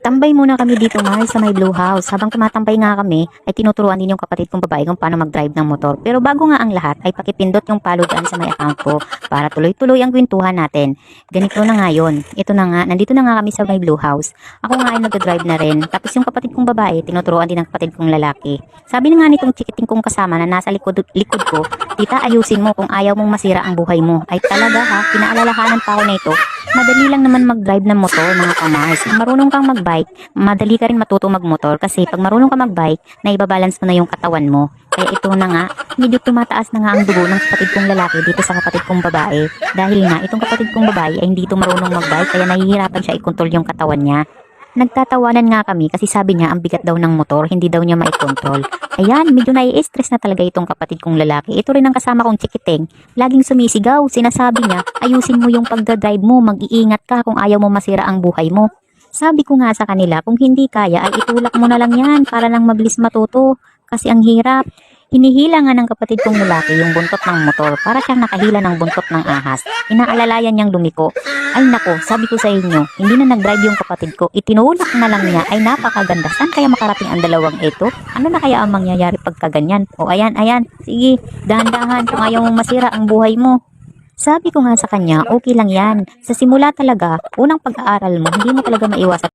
Tambay muna kami dito, Mars, sa may Blue House. Habang tumatambay nga kami, ay tinuturuan din yung kapatid kong babae kung paano mag-drive ng motor. Pero bago nga ang lahat, ay pakipindot yung follow dyan sa may account ko para tuloy-tuloy ang kwentuhan natin. Ganito na nga yun. Ito na nga, nandito na nga kami sa may Blue House. Ako nga ay nag-drive na rin. Tapos yung kapatid kong babae, tinuturuan din ng kapatid kong lalaki. Sabi na nga nitong chikiting kong kasama na nasa likod ko, tita, ayusin mo kung ayaw mong masira ang buhay mo. Ay talaga ha, pinaalalahanan pa ako na ito. Madali lang naman mag-drive ng motor, mga kamars. Kung marunong kang mag-bike, madali ka rin matuto mag-motor kasi pag marunong ka mag-bike, naibabalance mo na yung katawan mo. Kaya ito na nga, medyo tumataas na nga ang dugo ng kapatid kong lalaki dito sa kapatid kong babae. Dahil nga, itong kapatid kong babae ay hindi ito marunong mag-bike kaya nahihirapan siya i-control yung katawan niya. Nagtatawanan nga kami kasi sabi niya ang bigat daw ng motor, hindi daw niya maikontrol. Ayan, medyo nai-stress na talaga itong kapatid kong lalaki. Ito rin ang kasama kong chikiting. Laging sumisigaw, sinasabi niya, ayusin mo yung pagdadrive mo, mag-iingat ka kung ayaw mo masira ang buhay mo. Sabi ko nga sa kanila, kung hindi kaya ay itulak mo na lang yan para lang mabilis matuto. Kasi ang hirap. Hinihila nga ng kapatid kong lalaki yung buntot ng motor para siyang nakahila ng buntot ng ahas. Inaalalayan niyang lumiko. Ay nako, sabi ko sa inyo, hindi na nag-drive yung kapatid ko. Itinulak na lang niya. Ay napakaganda. Saan kaya makarating ang dalawang ito? Ano na kaya ang mangyayari pagka ganyan? O ayan, sige, dahan-dahan kung ayaw mong masira ang buhay mo. Sabi ko nga sa kanya, okay lang yan. Sa simula talaga, unang pag-aaral mo, hindi mo talaga maiwasan